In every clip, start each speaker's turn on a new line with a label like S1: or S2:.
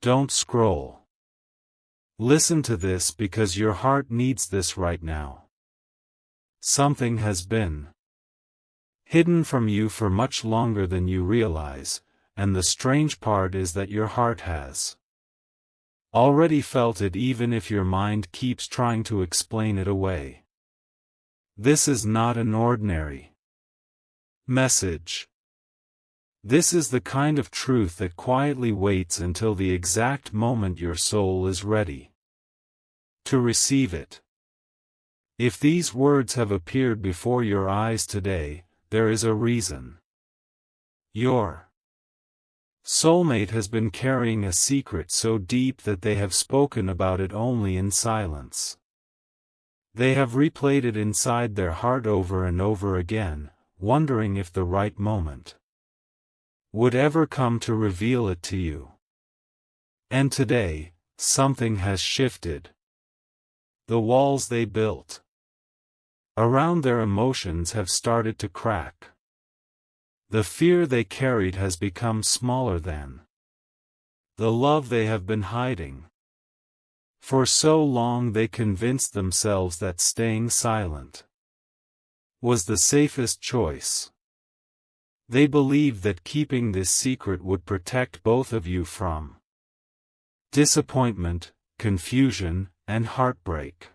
S1: Don't scroll. Listen to this because your heart needs this right now. Something has been hidden from you for much longer than you realize, and the strange part is that your heart has already felt it even if your mind keeps trying to explain it away. This is not an ordinary message. This is the kind of truth that quietly waits until the exact moment your soul is ready to receive it. If these words have appeared before your eyes today, there is a reason. Your soulmate has been carrying a secret so deep that they have spoken about it only in silence. They have replayed it inside their heart over and over again, wondering if the right moment would ever come to reveal it to you. And today, something has shifted. The walls they built around their emotions have started to crack. The fear they carried has become smaller than the love they have been hiding. For so long they convinced themselves that staying silent was the safest choice. They believed that keeping this secret would protect both of you from disappointment, confusion, and heartbreak.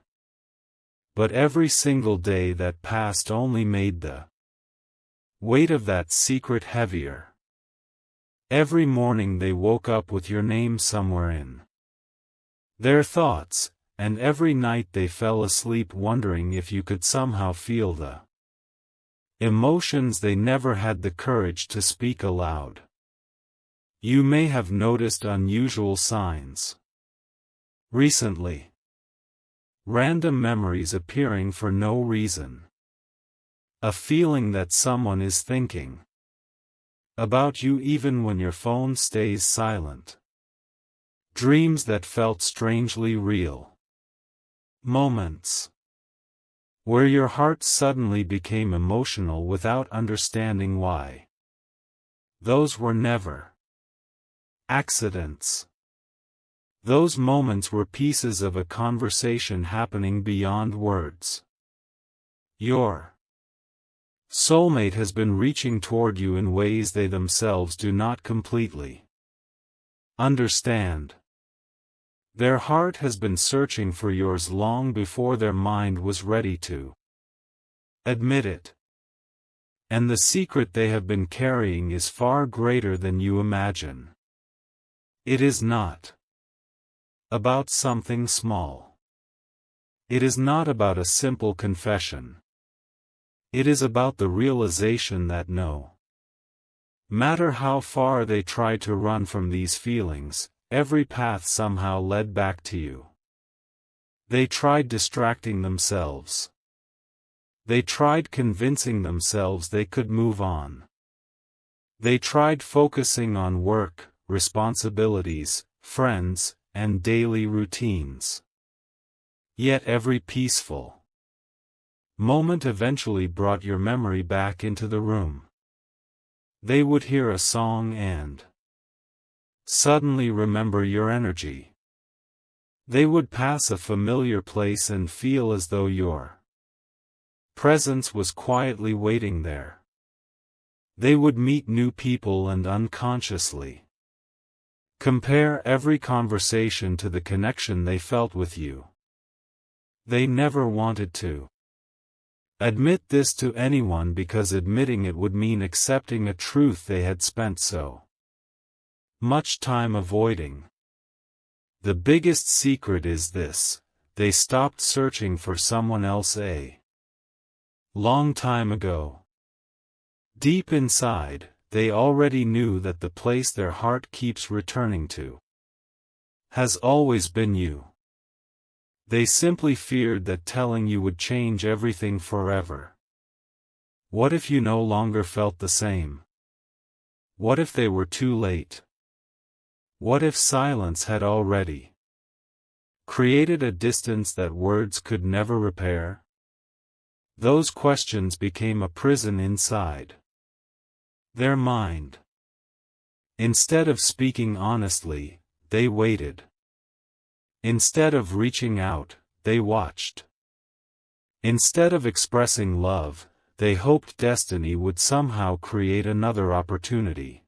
S1: But every single day that passed only made the weight of that secret heavier. Every morning they woke up with your name somewhere in their thoughts, and every night they fell asleep wondering if you could somehow feel the emotions they never had the courage to speak aloud. You may have noticed unusual signs recently. Random memories appearing for no reason. A feeling that someone is thinking about you even when your phone stays silent. Dreams that felt strangely real. Moments where your heart suddenly became emotional without understanding why. Those were never accidents. Those moments were pieces of a conversation happening beyond words. Your soulmate has been reaching toward you in ways they themselves do not completely understand. Their heart has been searching for yours long before their mind was ready to admit it. And the secret they have been carrying is far greater than you imagine. It is not about something small. It is not about a simple confession. It is about the realization that no matter how far they tried to run from these feelings, every path somehow led back to you. They tried distracting themselves. They tried convincing themselves they could move on. They tried focusing on work, responsibilities, friends, and daily routines. Yet every peaceful moment eventually brought your memory back into the room. They would hear a song and suddenly remember your energy. They would pass a familiar place and feel as though your presence was quietly waiting there. They would meet new people and unconsciously compare every conversation to the connection they felt with you. They never wanted to admit this to anyone because admitting it would mean accepting a truth they had spent so much time avoiding. The biggest secret is this: they stopped searching for someone else a long time ago. Deep inside, they already knew that the place their heart keeps returning to has always been you. They simply feared that telling you would change everything forever. What if you no longer felt the same? What if they were too late? What if silence had already created a distance that words could never repair? Those questions became a prison inside their mind. Instead of speaking honestly, they waited. Instead of reaching out, they watched. Instead of expressing love, they hoped destiny would somehow create another opportunity.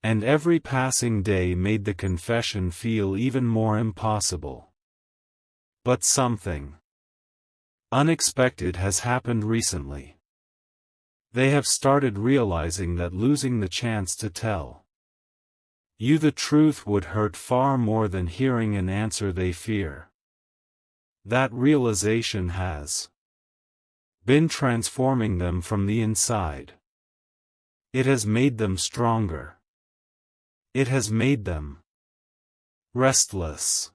S1: And every passing day made the confession feel even more impossible. But something unexpected has happened recently. They have started realizing that losing the chance to tell you the truth would hurt far more than hearing an answer they fear. That realization has been transforming them from the inside. It has made them stronger. It has made them restless.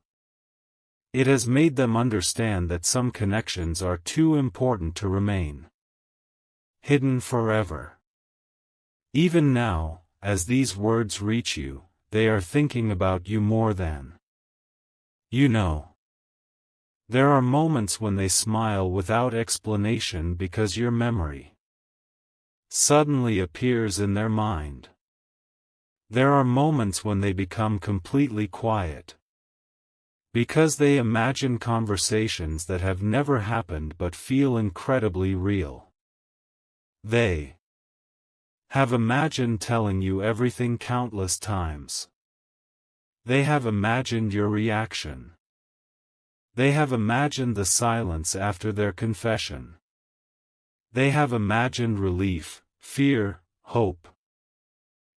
S1: It has made them understand that some connections are too important to remain hidden forever. Even now, as these words reach you, they are thinking about you more than you know. There are moments when they smile without explanation because your memory suddenly appears in their mind. There are moments when they become completely quiet because they imagine conversations that have never happened but feel incredibly real. They have imagined telling you everything countless times. They have imagined your reaction. They have imagined the silence after their confession. They have imagined relief, fear, hope,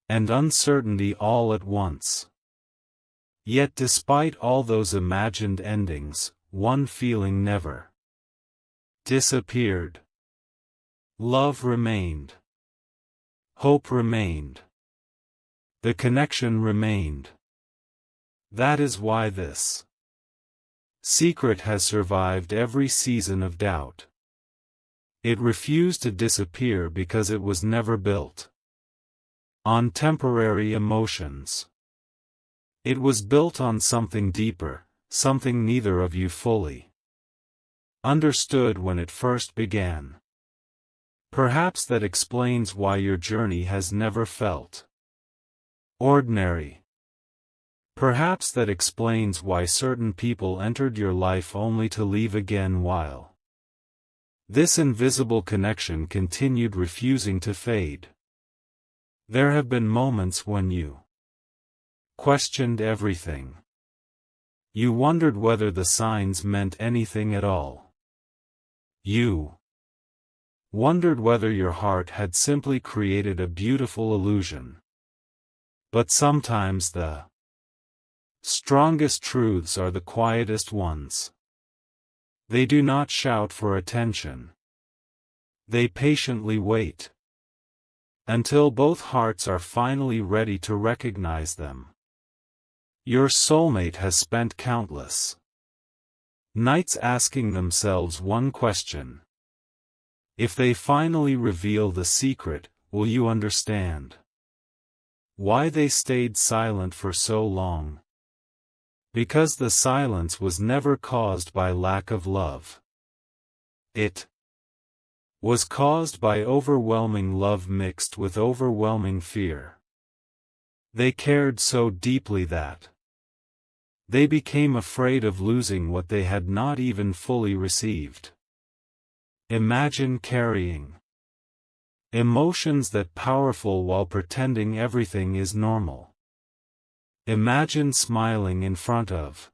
S1: and uncertainty all at once. Yet despite all those imagined endings, one feeling never disappeared. Love remained. Hope remained. The connection remained. That is why this secret has survived every season of doubt. It refused to disappear because it was never built on temporary emotions. It was built on something deeper, something neither of you fully understood when it first began. Perhaps that explains why your journey has never felt ordinary. Perhaps that explains why certain people entered your life only to leave again while this invisible connection continued refusing to fade. There have been moments when you questioned everything. You wondered whether the signs meant anything at all. You wondered whether your heart had simply created a beautiful illusion. But sometimes the strongest truths are the quietest ones. They do not shout for attention. They patiently wait until both hearts are finally ready to recognize them. Your soulmate has spent countless nights asking themselves one question. If they finally reveal the secret, will you understand why they stayed silent for so long? Because the silence was never caused by lack of love. It was caused by overwhelming love mixed with overwhelming fear. They cared so deeply that they became afraid of losing what they had not even fully received. Imagine carrying emotions that powerful while pretending everything is normal. Imagine smiling in front of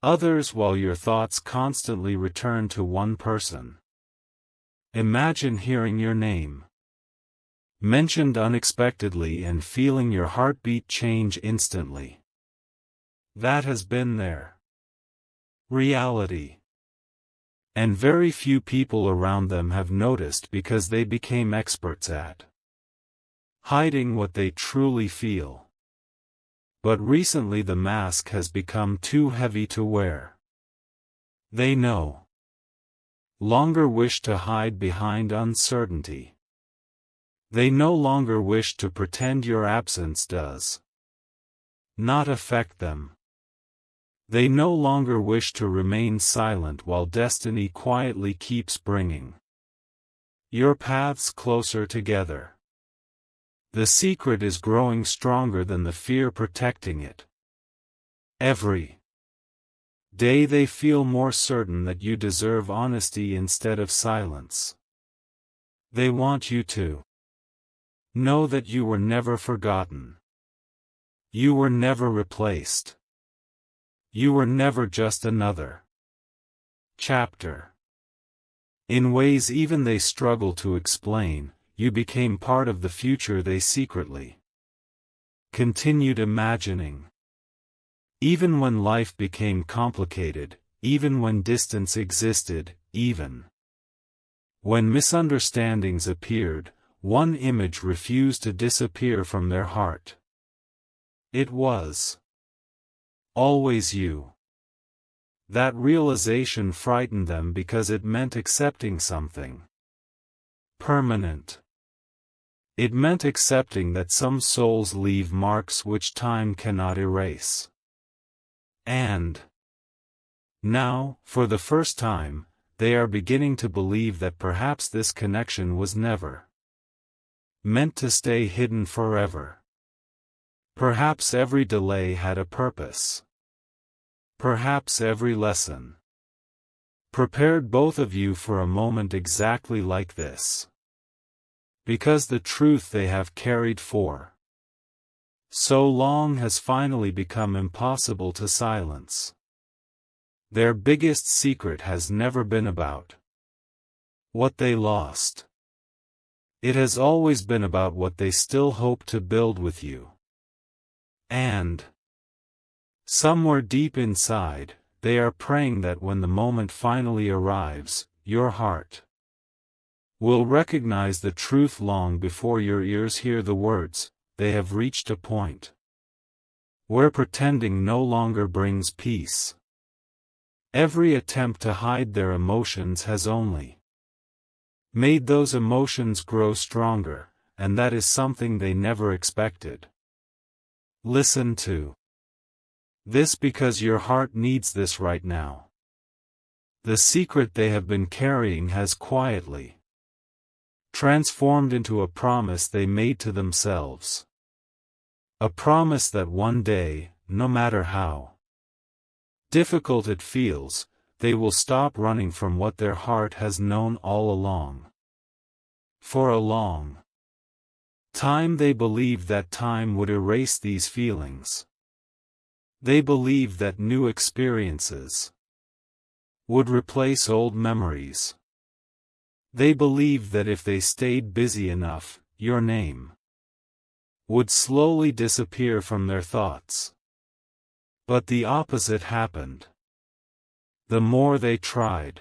S1: others while your thoughts constantly return to one person. Imagine hearing your name mentioned unexpectedly and feeling your heartbeat change instantly. That has been their reality. And very few people around them have noticed because they became experts at hiding what they truly feel. But recently the mask has become too heavy to wear. They no longer wish to hide behind uncertainty. They no longer wish to pretend your absence does not affect them. They no longer wish to remain silent while destiny quietly keeps bringing your paths closer together. The secret is growing stronger than the fear protecting it. Every day they feel more certain that you deserve honesty instead of silence. They want you to know that you were never forgotten. You were never replaced. You were never just another chapter. In ways even they struggle to explain, you became part of the future they secretly continued imagining. Even when life became complicated, even when distance existed, even when misunderstandings appeared, one image refused to disappear from their heart. It was always you. That realization frightened them because it meant accepting something permanent. It meant accepting that some souls leave marks which time cannot erase. And now, for the first time, they are beginning to believe that perhaps this connection was never meant to stay hidden forever. Perhaps every delay had a purpose. Perhaps every lesson prepared both of you for a moment exactly like this. Because the truth they have carried for so long has finally become impossible to silence. Their biggest secret has never been about what they lost. It has always been about what they still hope to build with you. And somewhere deep inside, they are praying that when the moment finally arrives, your heart will recognize the truth long before your ears hear the words. They have reached a point where pretending no longer brings peace. Every attempt to hide their emotions has only made those emotions grow stronger, and that is something they never expected. Listen to this because your heart needs this right now. The secret they have been carrying has quietly transformed into a promise they made to themselves. A promise that one day, no matter how difficult it feels, they will stop running from what their heart has known all along. For a long time they believed that time would erase these feelings. They believed that new experiences would replace old memories. They believed that if they stayed busy enough, your name would slowly disappear from their thoughts. But the opposite happened. The more they tried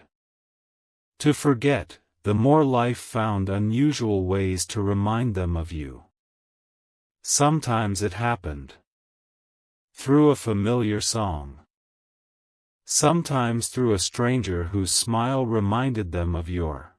S1: to forget, the more life found unusual ways to remind them of you. Sometimes it happened through a familiar song. Sometimes through a stranger whose smile reminded them of your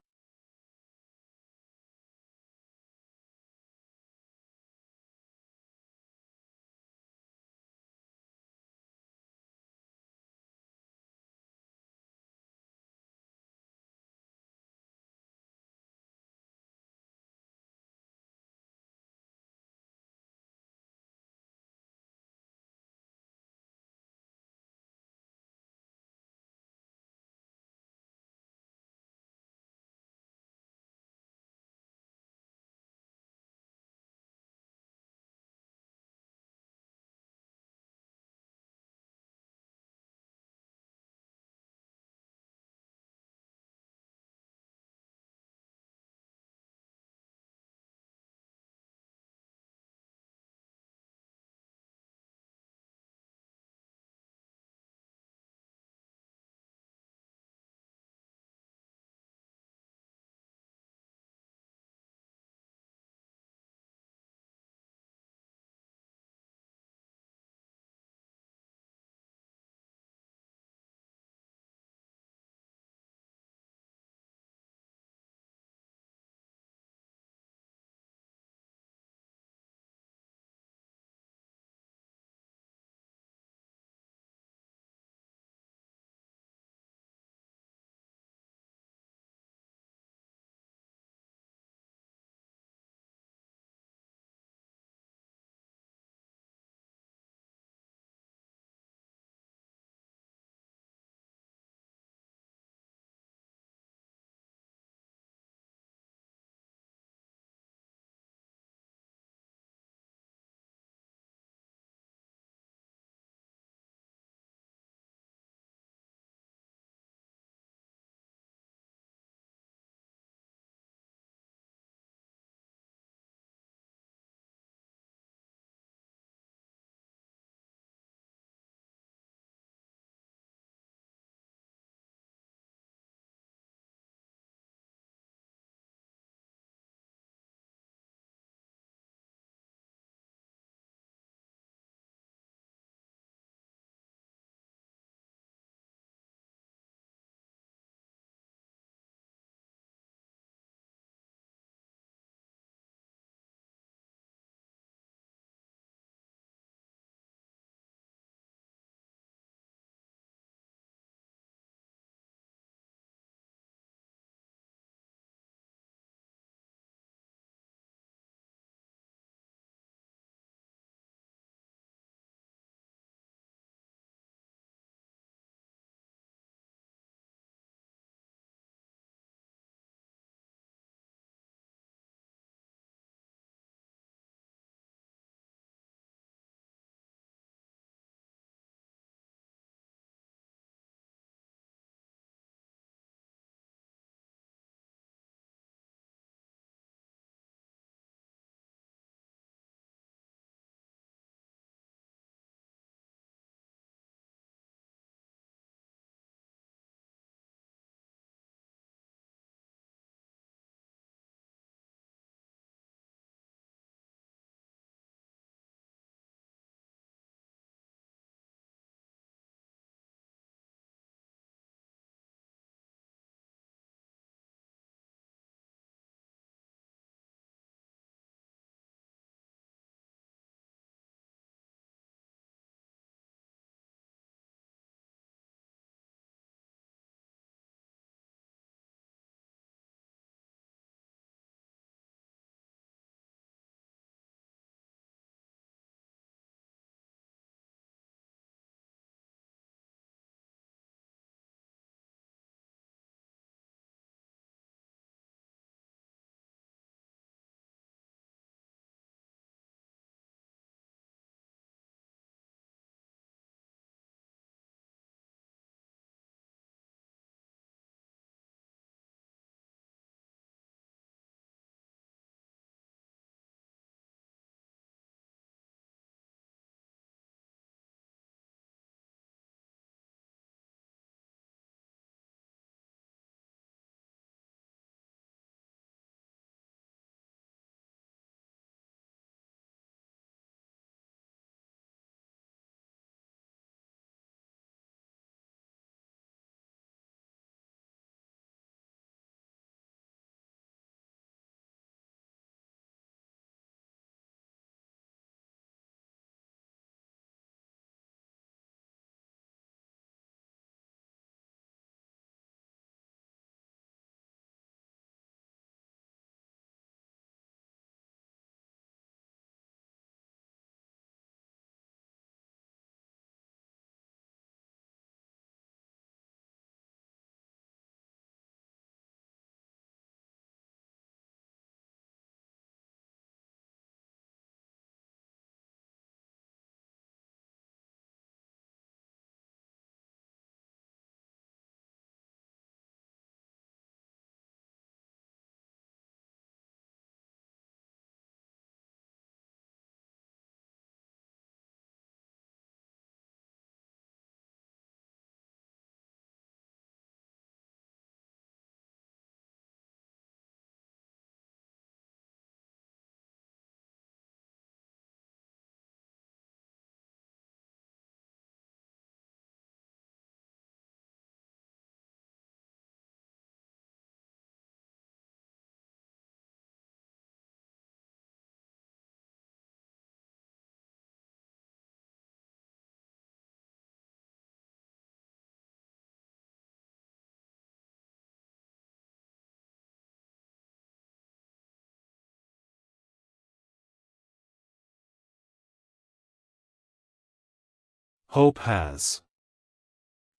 S1: Hope has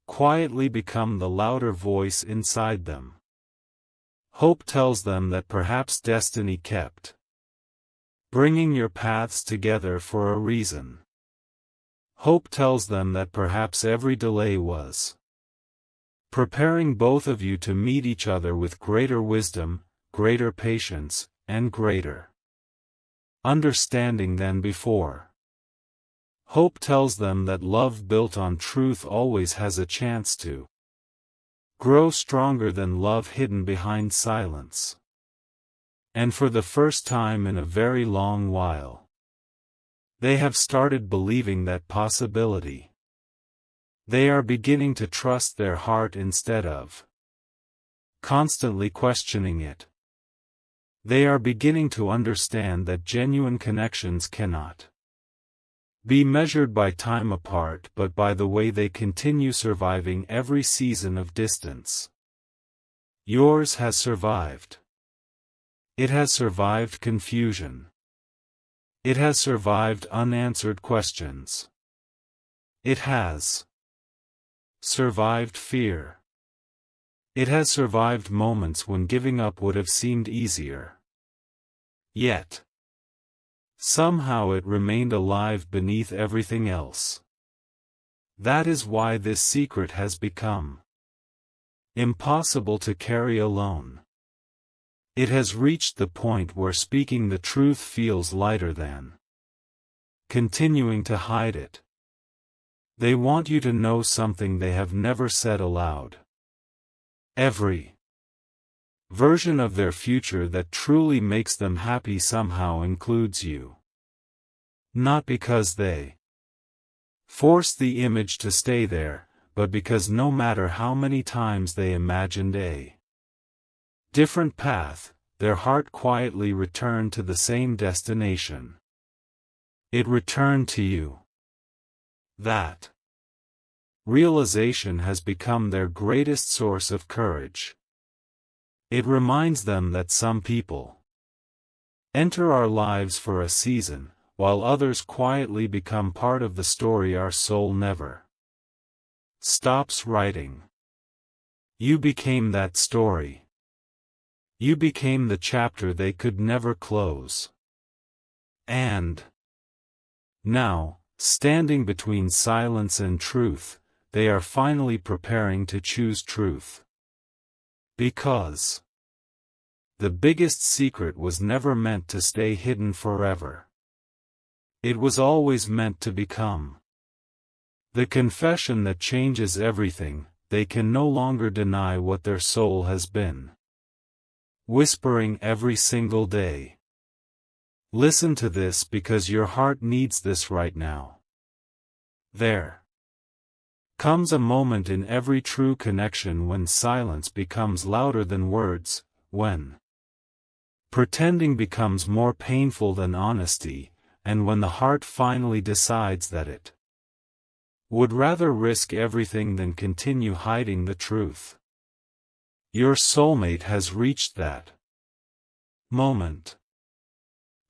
S1: quietly become the louder voice inside them. Hope tells them that perhaps destiny kept bringing your paths together for a reason. Hope tells them that perhaps every delay was preparing both of you to meet each other with greater wisdom, greater patience, and greater understanding than before. Hope tells them that love built on truth always has a chance to grow stronger than love hidden behind silence. And for the first time in a very long while, they have started believing that possibility. They are beginning to trust their heart instead of constantly questioning it. They are beginning to understand that genuine connections cannot be measured by time apart but by the way they continue surviving every season of distance. Yours has survived. It has survived confusion. It has survived unanswered questions. It has survived fear. It has survived moments when giving up would have seemed easier. Yet, somehow it remained alive beneath everything else. That is why this secret has become impossible to carry alone. It has reached the point where speaking the truth feels lighter than continuing to hide it. They want you to know something they have never said aloud. Every version of their future that truly makes them happy somehow includes you. Not because they force the image to stay there, but because no matter how many times they imagined a different path, their heart quietly returned to the same destination. It returned to you. That realization has become their greatest source of courage. It reminds them that some people enter our lives for a season, while others quietly become part of the story our soul never stops writing. You became that story. You became the chapter they could never close. And now, standing between silence and truth, they are finally preparing to choose truth. Because the biggest secret was never meant to stay hidden forever. It was always meant to become the confession that changes everything. They can no longer deny what their soul has been whispering every single day. Listen to this because your heart needs this right now. There comes a moment in every true connection when silence becomes louder than words, when pretending becomes more painful than honesty, and when the heart finally decides that it would rather risk everything than continue hiding the truth. Your soulmate has reached that moment.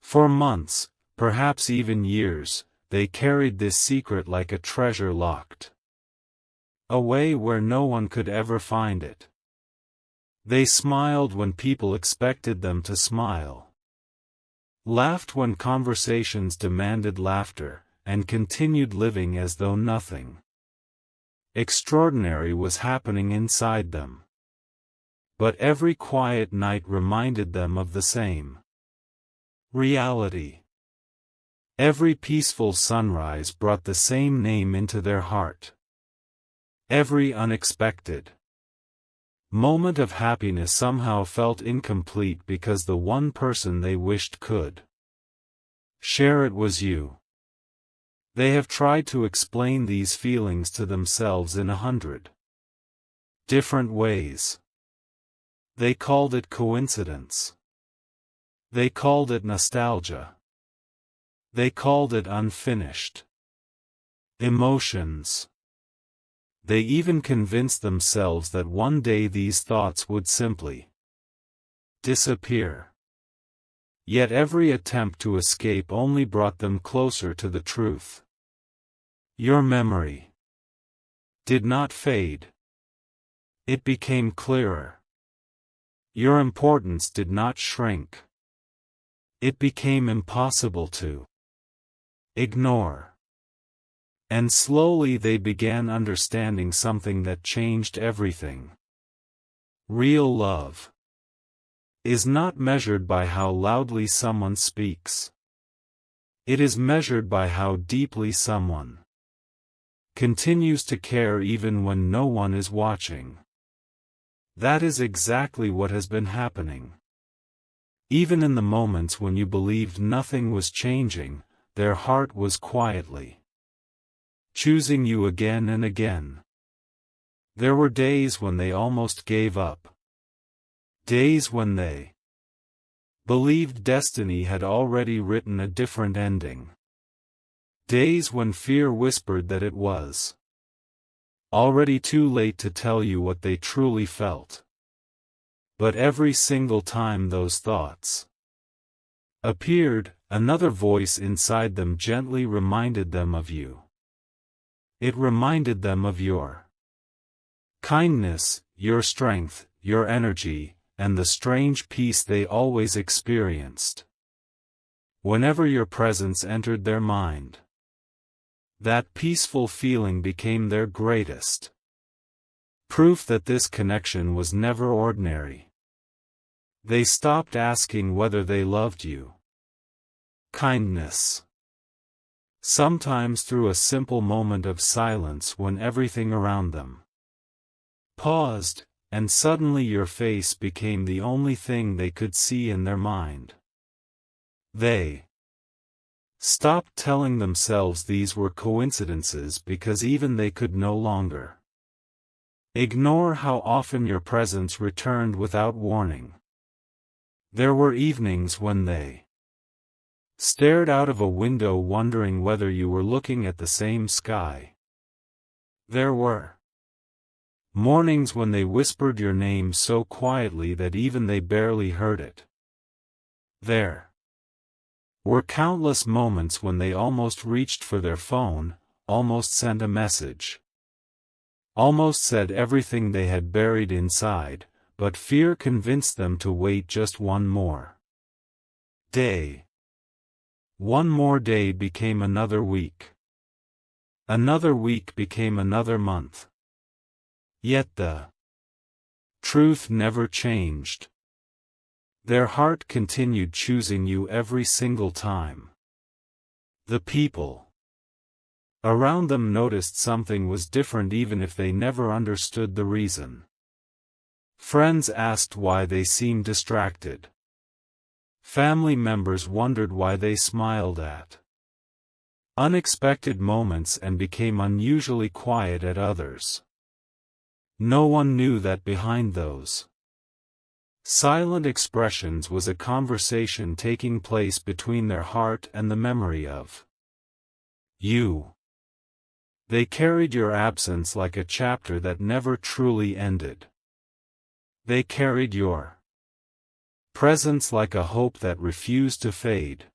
S1: For months, perhaps even years, they carried this secret like a treasure locked away where no one could ever find it. They smiled when people expected them to smile, laughed when conversations demanded laughter, and continued living as though nothing extraordinary was happening inside them. But every quiet night reminded them of the same reality. Every peaceful sunrise brought the same name into their heart. Every unexpected moment of happiness somehow felt incomplete because the one person they wished could share it was you. They have tried to explain these feelings to themselves in 100 different ways. They called it coincidence. They called it nostalgia. They called it unfinished emotions. They even convinced themselves that one day these thoughts would simply disappear. Yet every attempt to escape only brought them closer to the truth. Your memory did not fade. It became clearer. Your importance did not shrink. It became impossible to ignore. And slowly they began understanding something that changed everything. Real love is not measured by how loudly someone speaks. It is measured by how deeply someone continues to care even when no one is watching. That is exactly what has been happening. Even in the moments when you believed nothing was changing, their heart was quietly choosing you again and again. There were days when they almost gave up. Days when they believed destiny had already written a different ending. Days when fear whispered that it was already too late to tell you what they truly felt. But every single time those thoughts appeared, another voice inside them gently reminded them of you. It reminded them of your kindness, your strength, your energy, and the strange peace they always experienced whenever your presence entered their mind. That peaceful feeling became their greatest proof that this connection was never ordinary. They stopped asking whether they loved you. Kindness. Sometimes through a simple moment of silence when everything around them paused, and suddenly your face became the only thing they could see in their mind. They stopped telling themselves these were coincidences because even they could no longer ignore how often your presence returned without warning. There were evenings when they stared out of a window wondering whether you were looking at the same sky. There were mornings when they whispered your name so quietly that even they barely heard it. There were countless moments when they almost reached for their phone, almost sent a message, almost said everything they had buried inside, but fear convinced them to wait just one more day. One more day became another week. Another week became another month. Yet the truth never changed. Their heart continued choosing you every single time. The people around them noticed something was different even if they never understood the reason. Friends asked why they seemed distracted. Family members wondered why they smiled at unexpected moments and became unusually quiet at others. No one knew that behind those silent expressions was a conversation taking place between their heart and the memory of you. They carried your absence like a chapter that never truly ended. They carried your presence like a hope that refused to fade.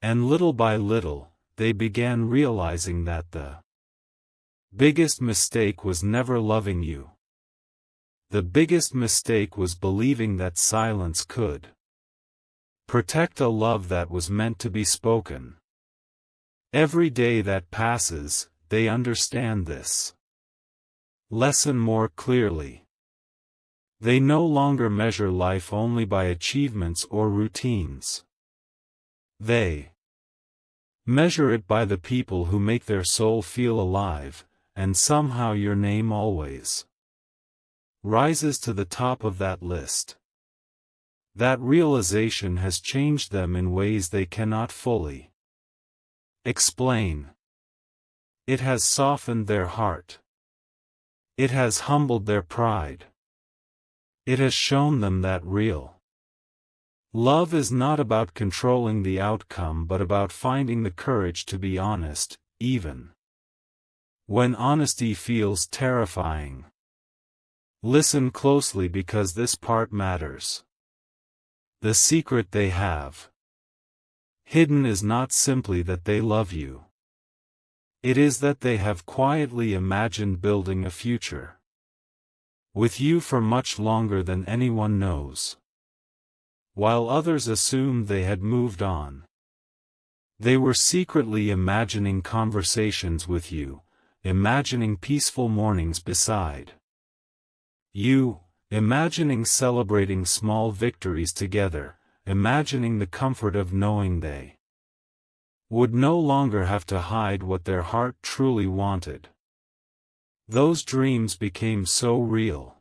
S1: And little by little, they began realizing that the biggest mistake was never loving you. The biggest mistake was believing that silence could protect a love that was meant to be spoken. Every day that passes, they understand this lesson more clearly. They no longer measure life only by achievements or routines. They measure it by the people who make their soul feel alive, and somehow your name always rises to the top of that list. That realization has changed them in ways they cannot fully explain. It has softened their heart. It has humbled their pride. It has shown them that real love is not about controlling the outcome but about finding the courage to be honest, even when honesty feels terrifying. Listen closely because this part matters. The secret they have hidden is not simply that they love you. It is that they have quietly imagined building a future with you for much longer than anyone knows. While others assumed they had moved on, they were secretly imagining conversations with you, imagining peaceful mornings beside you, imagining celebrating small victories together, imagining the comfort of knowing they would no longer have to hide what their heart truly wanted. Those dreams became so real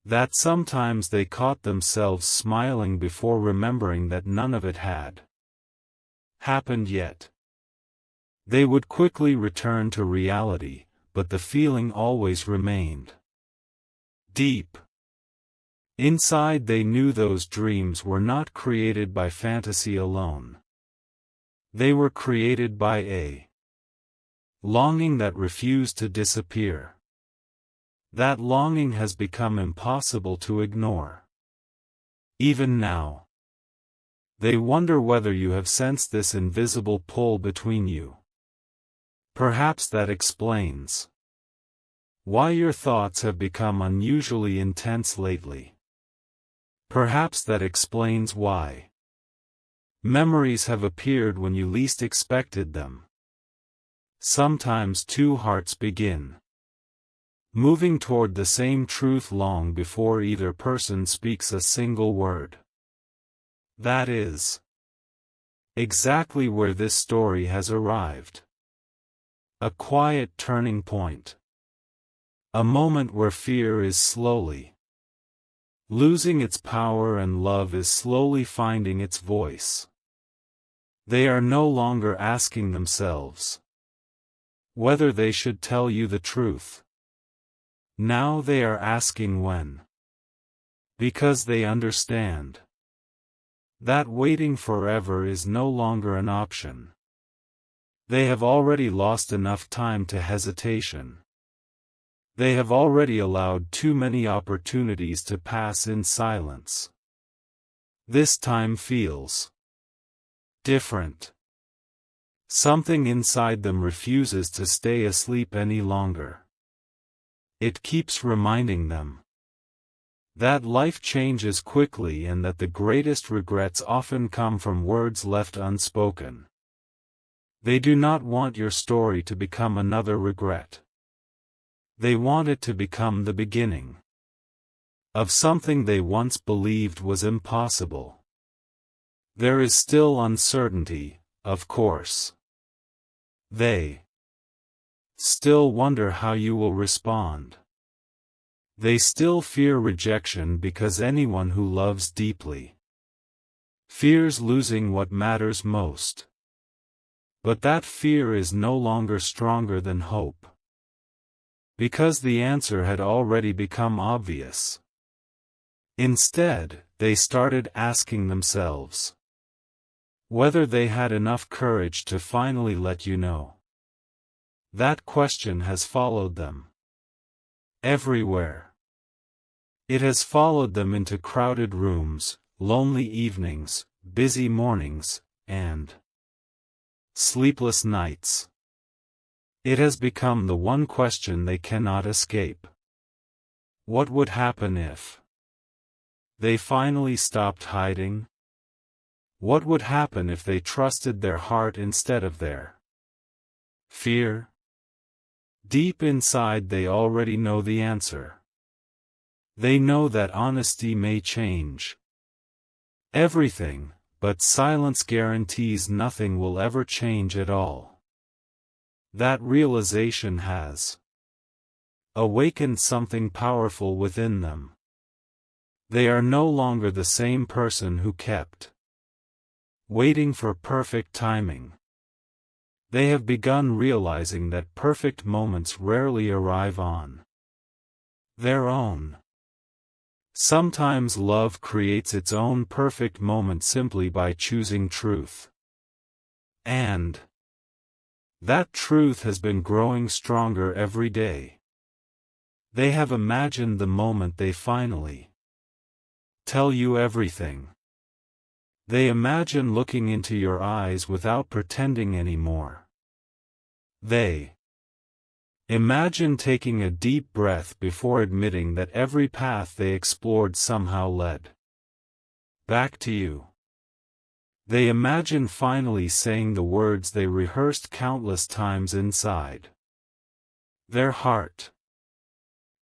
S1: that sometimes they caught themselves smiling before remembering that none of it had happened yet. They would quickly return to reality, but the feeling always remained deep inside. They knew those dreams were not created by fantasy alone. They were created by a longing that refused to disappear. That longing has become impossible to ignore. Even now, they wonder whether you have sensed this invisible pull between you. Perhaps that explains why your thoughts have become unusually intense lately. Perhaps that explains why memories have appeared when you least expected them. Sometimes two hearts begin moving toward the same truth long before either person speaks a single word. That is exactly where this story has arrived. A quiet turning point. A moment where fear is slowly losing its power and love is slowly finding its voice. They are no longer asking themselves whether they should tell you the truth. Now they are asking when. Because they understand that waiting forever is no longer an option. They have already lost enough time to hesitation. They have already allowed too many opportunities to pass in silence. This time feels different. Something inside them refuses to stay asleep any longer. It keeps reminding them that life changes quickly and that the greatest regrets often come from words left unspoken. They do not want your story to become another regret. They want it to become the beginning of something they once believed was impossible. There is still uncertainty, of course. They still wonder how you will respond. They still fear rejection because anyone who loves deeply fears losing what matters most. But that fear is no longer stronger than hope. Because the answer had already become obvious. Instead, they started asking themselves whether they had enough courage to finally let you know. That question has followed them everywhere. It has followed them into crowded rooms, lonely evenings, busy mornings, and sleepless nights. It has become the one question they cannot escape. What would happen if they finally stopped hiding? What would happen if they trusted their heart instead of their fear? Deep inside they already know the answer. They know that honesty may change everything, but silence guarantees nothing will ever change at all. That realization has awakened something powerful within them. They are no longer the same person who kept waiting for perfect timing. They have begun realizing that perfect moments rarely arrive on their own. Sometimes love creates its own perfect moment simply by choosing truth. And that truth has been growing stronger every day. They have imagined the moment they finally tell you everything. They imagine looking into your eyes without pretending anymore. They imagine taking a deep breath before admitting that every path they explored somehow led back to you. They imagine finally saying the words they rehearsed countless times inside their heart.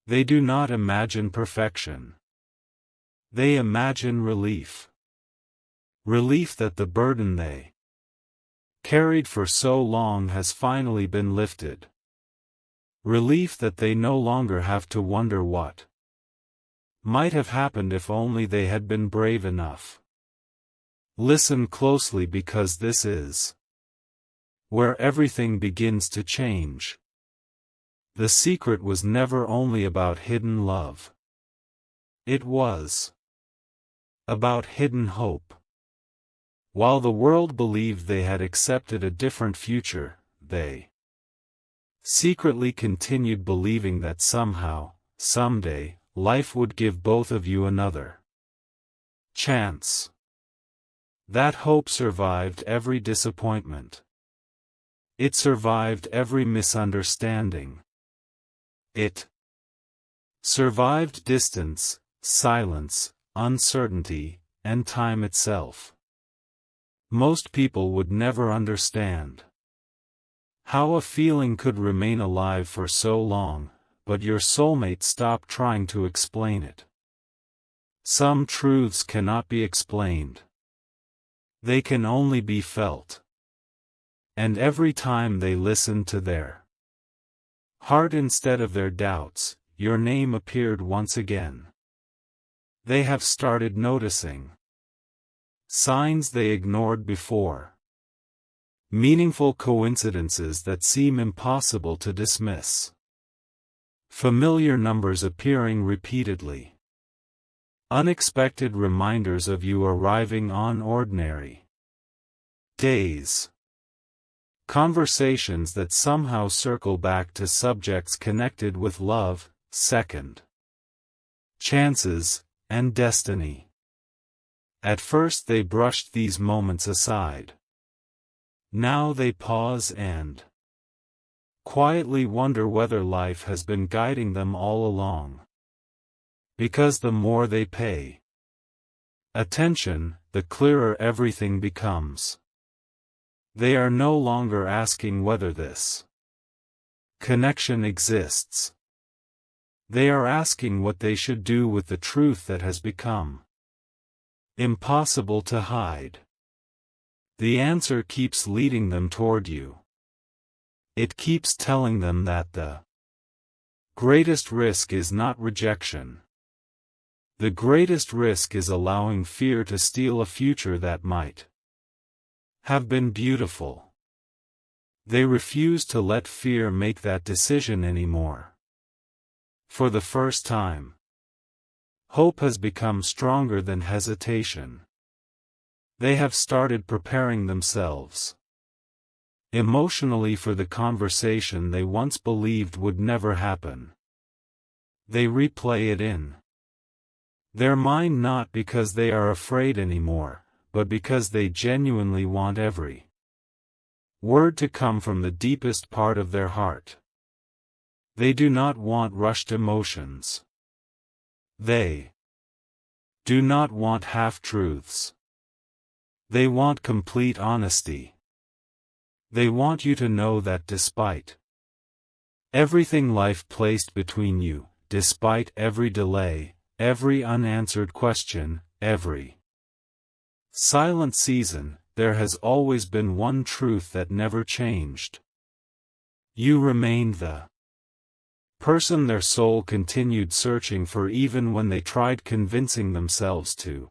S1: They do not imagine perfection. They imagine relief. Relief that the burden they carried for so long has finally been lifted. Relief that they no longer have to wonder what might have happened if only they had been brave enough. Listen closely, because this is where everything begins to change. The secret was never only about hidden love. It was about hidden hope. While the world believed they had accepted a different future, they secretly continued believing that somehow, someday, life would give both of you another chance. That hope survived every disappointment. It survived every misunderstanding. It survived distance, silence, uncertainty, and time itself. Most people would never understand how a feeling could remain alive for so long, but your soulmate stopped trying to explain it. Some truths cannot be explained. They can only be felt. And every time they listened to their heart instead of their doubts, your name appeared once again. They have started noticing signs they ignored before. Meaningful coincidences that seem impossible to dismiss. Familiar numbers appearing repeatedly. Unexpected reminders of you arriving on ordinary days. Conversations that somehow circle back to subjects connected with love, second chances, and destiny. At first they brushed these moments aside. Now they pause and quietly wonder whether life has been guiding them all along. Because the more they pay attention, the clearer everything becomes. They are no longer asking whether this connection exists. They are asking what they should do with the truth that has become impossible to hide. The answer keeps leading them toward you. It keeps telling them that the greatest risk is not rejection. The greatest risk is allowing fear to steal a future that might have been beautiful. They refuse to let fear make that decision anymore. For the first time, hope has become stronger than hesitation. They have started preparing themselves emotionally for the conversation they once believed would never happen. They replay it in their mind, not because they are afraid anymore, but because they genuinely want every word to come from the deepest part of their heart. They do not want rushed emotions. They do not want half-truths. They want complete honesty. They want you to know that despite everything life placed between you, despite every delay, every unanswered question, every silent season, there has always been one truth that never changed. You remained the person their soul continued searching for, even when they tried convincing themselves to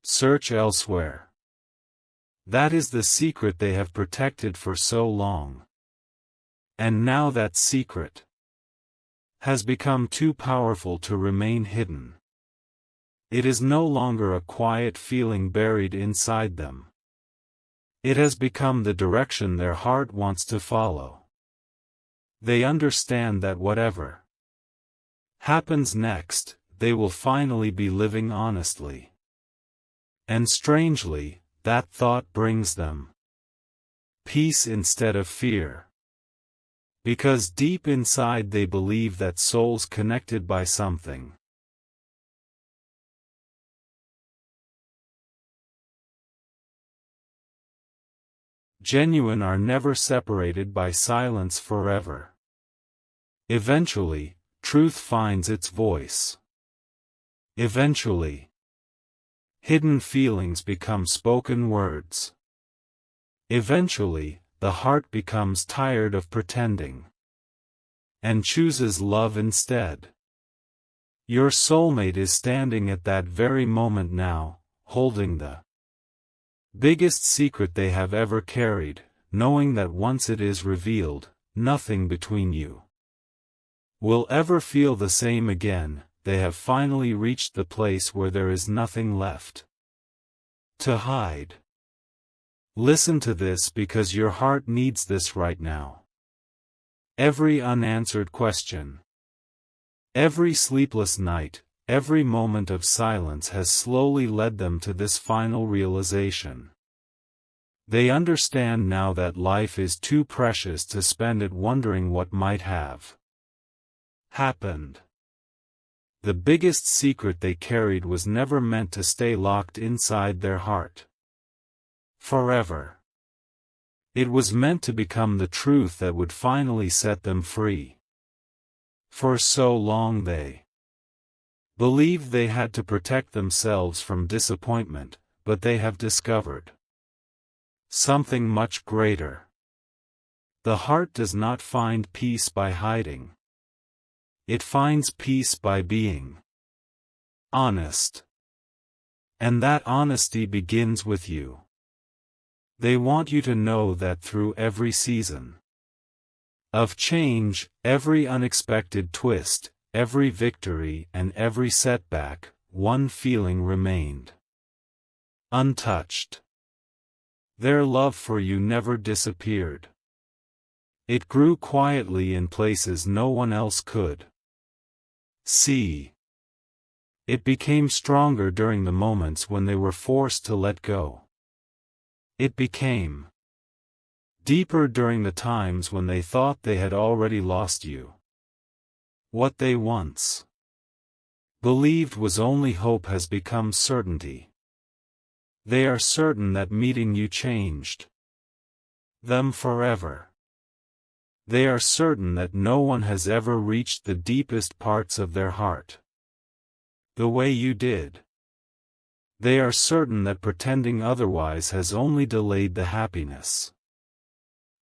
S1: search elsewhere. That is the secret they have protected for so long. And now that secret has become too powerful to remain hidden. It is no longer a quiet feeling buried inside them. It has become the direction their heart wants to follow. They understand that whatever happens next, they will finally be living honestly. And strangely, that thought brings them peace instead of fear. Because deep inside they believe that souls connected by something genuine are never separated by silence forever. Eventually, truth finds its voice. Eventually, hidden feelings become spoken words. Eventually, the heart becomes tired of pretending and chooses love instead. Your soulmate is standing at that very moment now, holding the biggest secret they have ever carried, knowing that once it is revealed, nothing between you will ever feel the same again. They have finally reached the place where there is nothing left to hide. Listen to this because your heart needs this right now. Every unanswered question, every sleepless night, every moment of silence has slowly led them to this final realization. They understand now that life is too precious to spend it wondering what might have happened. The biggest secret they carried was never meant to stay locked inside their heart forever. It was meant to become the truth that would finally set them free. For so long they believed they had to protect themselves from disappointment, but they have discovered something much greater. The heart does not find peace by hiding. It finds peace by being honest. And that honesty begins with you. They want you to know that through every season of change, every unexpected twist, every victory and every setback, one feeling remained untouched. Their love for you never disappeared. It grew quietly in places no one else could see. It became stronger during the moments when they were forced to let go. It became deeper during the times when they thought they had already lost you. What they once believed was only hope has become certainty. They are certain that meeting you changed them forever. They are certain that no one has ever reached the deepest parts of their heart the way you did. They are certain that pretending otherwise has only delayed the happiness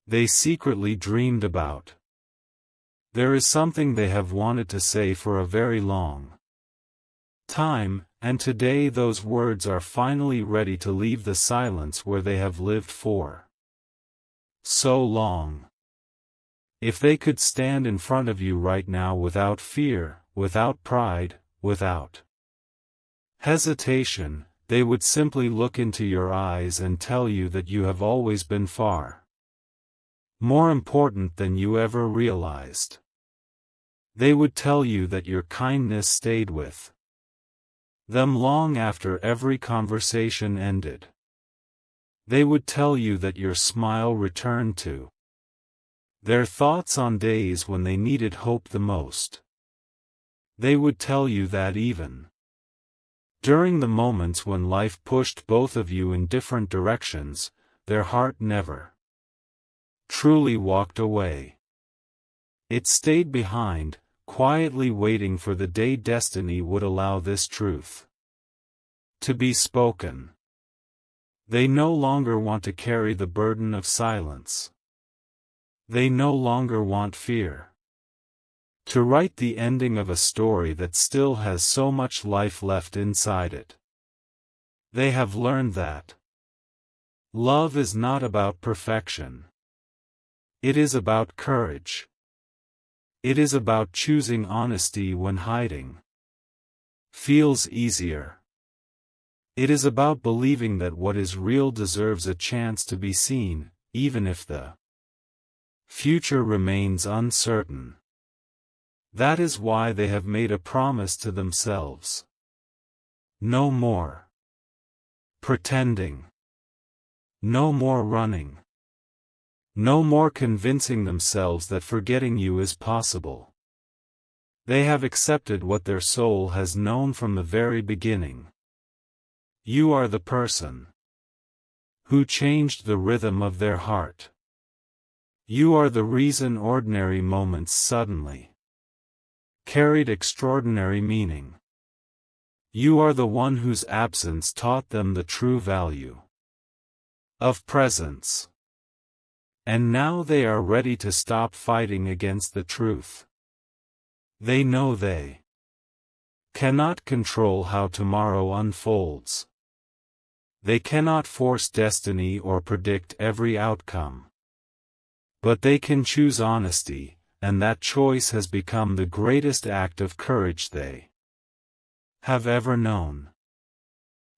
S1: they secretly dreamed about. There is something they have wanted to say for a very long time, and today those words are finally ready to leave the silence where they have lived for so long. If they could stand in front of you right now without fear, without pride, without hesitation, they would simply look into your eyes and tell you that you have always been far more important than you ever realized. They would tell you that your kindness stayed with them long after every conversation ended. They would tell you that your smile returned to their thoughts on days when they needed hope the most. They would tell you that even during the moments when life pushed both of you in different directions, their heart never truly walked away. It stayed behind, quietly waiting for the day destiny would allow this truth to be spoken. They no longer want to carry the burden of silence. They no longer want fear to write the ending of a story that still has so much life left inside it. They have learned that love is not about perfection. It is about courage. It is about choosing honesty when hiding feels easier. It is about believing that what is real deserves a chance to be seen, even if the future remains uncertain. That is why they have made a promise to themselves. No more pretending. No more running. No more convincing themselves that forgetting you is possible. They have accepted what their soul has known from the very beginning. You are the person who changed the rhythm of their heart. You are the reason ordinary moments suddenly carried extraordinary meaning. You are the one whose absence taught them the true value of presence. And now they are ready to stop fighting against the truth. They know they cannot control how tomorrow unfolds. They cannot force destiny or predict every outcome. But they can choose honesty, and that choice has become the greatest act of courage they have ever known.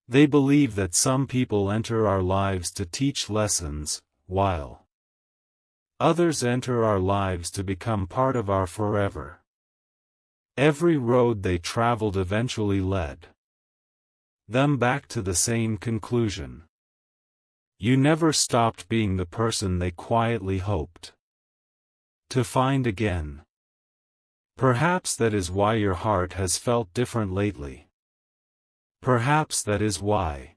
S1: They believe that some people enter our lives to teach lessons, while others enter our lives to become part of our forever. Every road they traveled eventually led them back to the same conclusion. You never stopped being the person they quietly hoped to find again. Perhaps that is why your heart has felt different lately. Perhaps that is why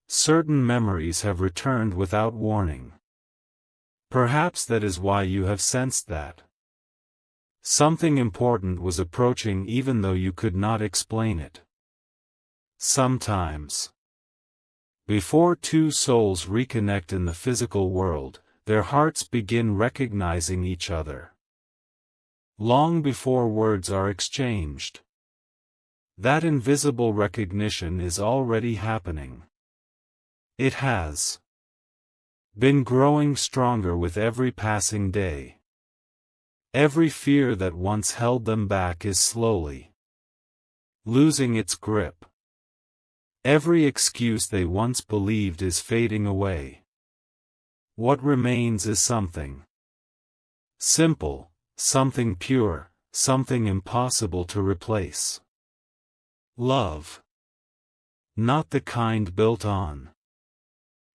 S1: certain memories have returned without warning. Perhaps that is why you have sensed that something important was approaching even though you could not explain it. Sometimes, before two souls reconnect in the physical world, their hearts begin recognizing each other. Long before words are exchanged. That invisible recognition is already happening. It has been growing stronger with every passing day. Every fear that once held them back is slowly losing its grip. Every excuse they once believed is fading away. What remains is something simple, something pure, something impossible to replace. Love. Not the kind built on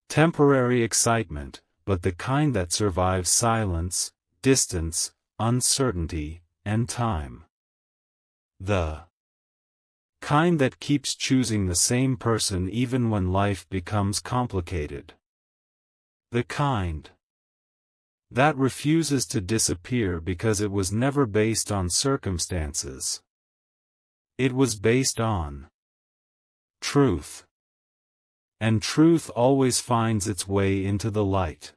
S1: temporary excitement, but the kind that survives silence, distance, uncertainty, and time. The kind that keeps choosing the same person even when life becomes complicated. The kind that refuses to disappear because it was never based on circumstances. It was based on truth. And truth always finds its way into the light.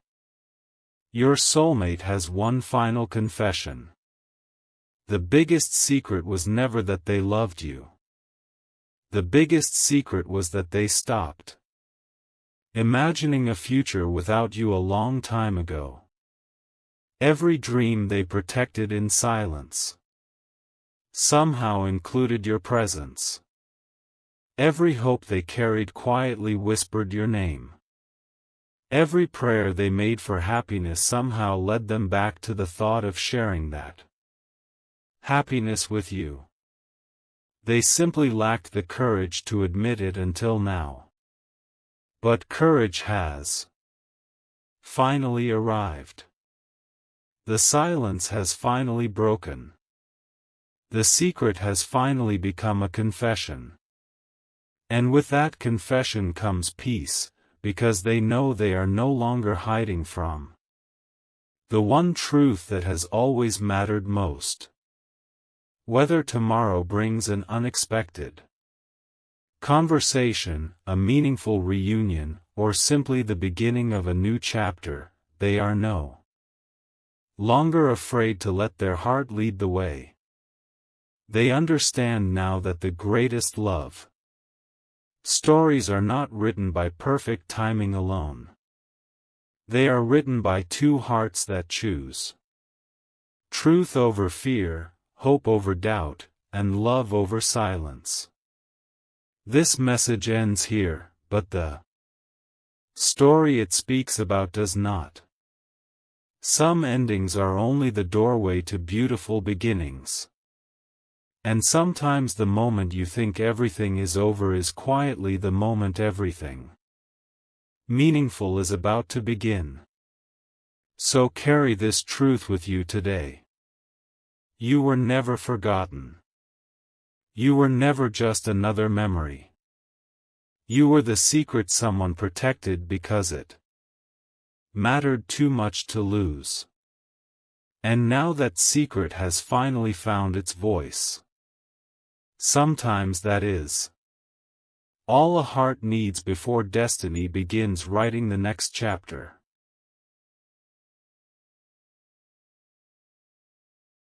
S1: Your soulmate has one final confession. The biggest secret was never that they loved you. The biggest secret was that they stopped imagining a future without you a long time ago. Every dream they protected in silence somehow included your presence. Every hope they carried quietly whispered your name. Every prayer they made for happiness somehow led them back to the thought of sharing that happiness with you. They simply lacked the courage to admit it until now. But courage has finally arrived. The silence has finally broken. The secret has finally become a confession. And with that confession comes peace, because they know they are no longer hiding from the one truth that has always mattered most. Whether tomorrow brings an unexpected conversation, a meaningful reunion, or simply the beginning of a new chapter, they are no longer afraid to let their heart lead the way. They understand now that the greatest love stories are not written by perfect timing alone. They are written by two hearts that choose truth over fear, hope over doubt, and love over silence. This message ends here, but the story it speaks about does not. Some endings are only the doorway to beautiful beginnings. And sometimes the moment you think everything is over is quietly the moment everything meaningful is about to begin. So carry this truth with you today. You were never forgotten. You were never just another memory. You were the secret someone protected because it mattered too much to lose. And now that secret has finally found its voice. Sometimes that is all a heart needs before destiny begins writing the next chapter.